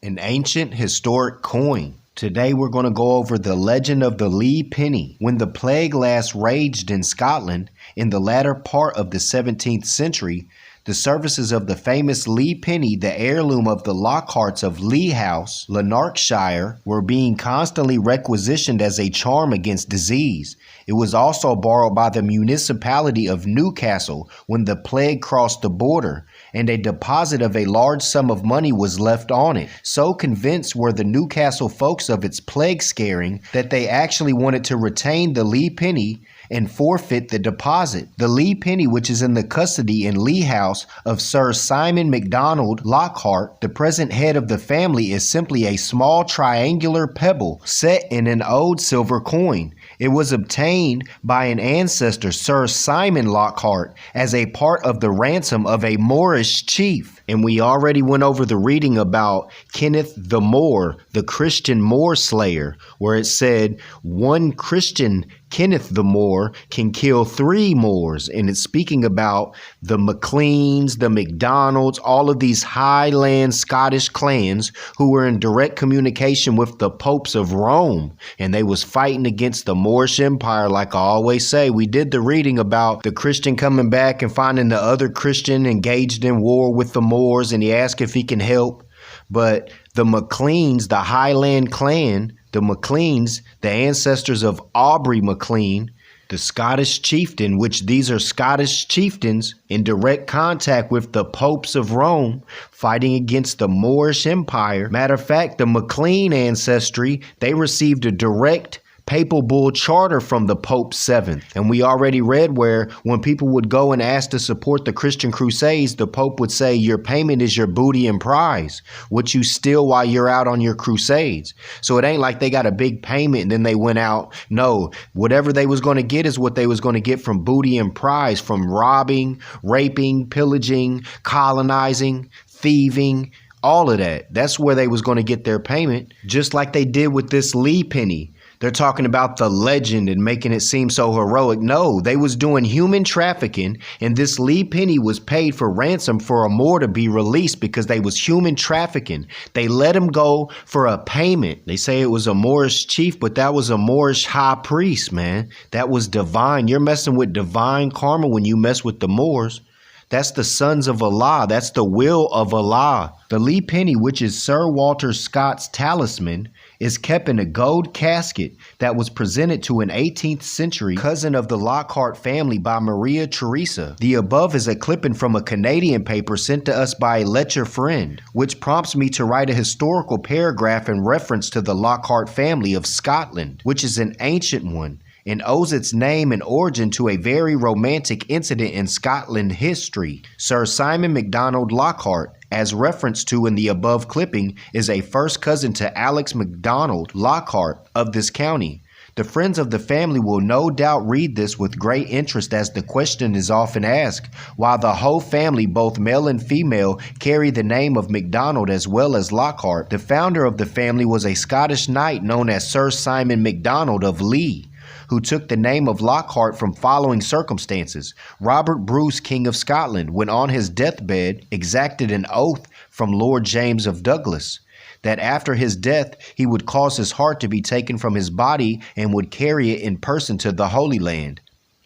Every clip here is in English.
An ancient historic coin. Today we're going to go over the legend of the Lee penny. When the plague last raged in Scotland in the latter part of the 17th century, the services of the famous Lee penny, the heirloom of the Lockharts of Lee House, Lanarkshire, were being constantly requisitioned as a charm against disease. It was also borrowed by the municipality of Newcastle when the plague crossed the border, and a deposit of a large sum of money was left on it. So convinced were the Newcastle folks of its plague scaring that they actually wanted to retain the Lee penny and forfeit the deposit. The Lee penny, which is in the custody in Lee House of Sir Simon MacDonald Lockhart, the present head of the family, is simply a small triangular pebble set in an old silver coin. It was obtained by an ancestor, Sir Simon Lockhart, as a part of the ransom of a Moorish chief. And we already went over the reading about Kenneth the Moor, the Christian Moor slayer, where it said one Christian Kenneth the Moor can kill 3 Moors, and it's speaking about the MacLeans, the MacDonalds, all of these highland Scottish clans who were in direct communication with the popes of Rome, and they was fighting against the Moorish Empire. Like I always say, we did the reading about the Christian coming back and finding the other Christian engaged in war with the Moors, and he asked if he can help. But the MacLeans, the Highland clan, the MacLeans, the ancestors of Aubrey MacLean, the Scottish chieftain, which these are Scottish chieftains in direct contact with the popes of Rome, fighting against the Moorish Empire. Matter of fact, the MacLean ancestry, they received a direct papal bull charter from the Pope VII. And we already read where when people would go and ask to support the Christian Crusades, the Pope would say, your payment is your booty and prize, what you steal while you're out on your crusades. So it ain't like they got a big payment and then they went out. No, whatever they was going to get is what they was going to get from booty and prize, from robbing, raping, pillaging, colonizing, thieving, all of that. That's where they was going to get their payment, just like they did with this Lee penny. They're talking about the legend and making it seem so heroic. No, they was doing human trafficking, and this Lee penny was paid for ransom for a Moor to be released because they was human trafficking. They let him go for a payment. They say it was a Moorish chief, but that was a Moorish high priest, man. That was divine. You're messing with divine karma when you mess with the Moors. That's the sons of Allah. That's the will of Allah. The Lee penny, which is Sir Walter Scott's talisman, is kept in a gold casket that was presented to an 18th century cousin of the Lockhart family by Maria Theresa. The above is a clipping from a Canadian paper sent to us by a lecture friend, which prompts me to write a historical paragraph in reference to the Lockhart family of Scotland, which is an ancient one and owes its name and origin to a very romantic incident in Scotland history. Sir Simon MacDonald Lockhart, as referenced to in the above clipping, is a first cousin to Alex MacDonald Lockhart of this county. The friends of the family will no doubt read this with great interest, as the question is often asked. While the whole family, both male and female, carry the name of MacDonald as well as Lockhart, the founder of the family was a Scottish knight known as Sir Simon MacDonald of Lee, who took the name of Lockhart from following circumstances. Robert Bruce, King of Scotland, when on his deathbed, exacted an oath from Lord James of Douglas that after his death he would cause his heart to be taken from his body and would carry it in person to the Holy Land.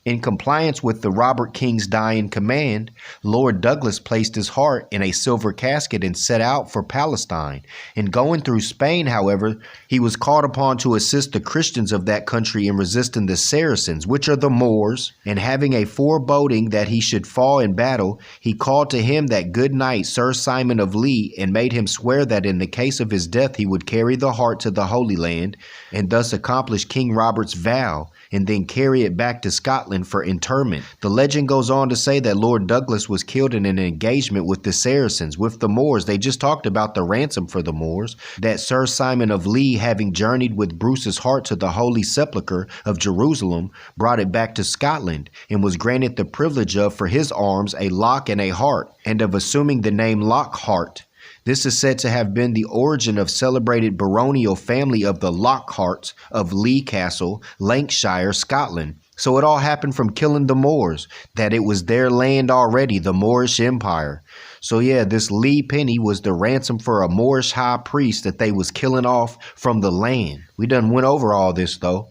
In compliance with the Robert King's dying command, Lord Douglas placed his heart in a silver casket and set out for Palestine. In going through Spain, however, he was called upon to assist the Christians of that country in resisting the Saracens, which are the Moors, and having a foreboding that he should fall in battle, he called to him that good knight Sir Simon of Lee, and made him swear that in the case of his death he would carry the heart to the Holy Land, and thus accomplish King Robert's vow, and then carry it back to Scotland for interment. The legend goes on to say that Lord Douglas was killed in an engagement with the Saracens, with the Moors. They just talked about the ransom for the Moors. That Sir Simon of Lee, having journeyed with Bruce's heart to the Holy Sepulchre of Jerusalem, brought it back to Scotland, and was granted the privilege of, for his arms, a lock and a heart, and of assuming the name Lockhart. This is said to have been the origin of celebrated baronial family of the Lockharts of Lee Castle, Lancashire, Scotland. So it all happened from killing the Moors, that it was their land already, the Moorish Empire. So yeah, this Lee penny was the ransom for a Moorish high priest that they was killing off from the land. We done went over all this though,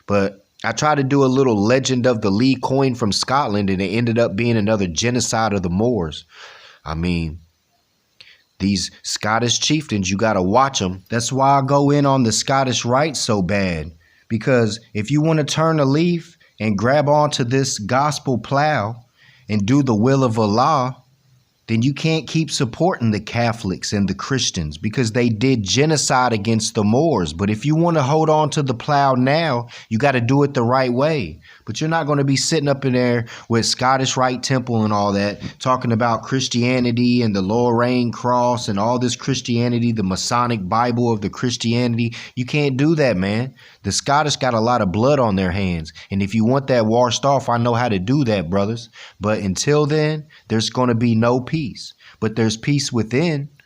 but I tried to do a little legend of the Lee coin from Scotland, and it ended up being another genocide of the Moors. I mean, these Scottish chieftains, you got to watch them. That's why I go in on the Scottish Rite so bad. Because if you want to turn a leaf and grab onto this gospel plow and do the will of Allah, then you can't keep supporting the Catholics and the Christians because they did genocide against the Moors. But if you want to hold on to the plow now, you got to do it the right way. But you're not going to be sitting up in there with Scottish Rite Temple and all that, talking about Christianity and the Lorraine Cross and all this Christianity, the Masonic Bible of the Christianity. You can't do that, man. The Scottish got a lot of blood on their hands. And if you want that washed off, I know how to do that, brothers. But until then, there's going to be no peace. But there's peace within.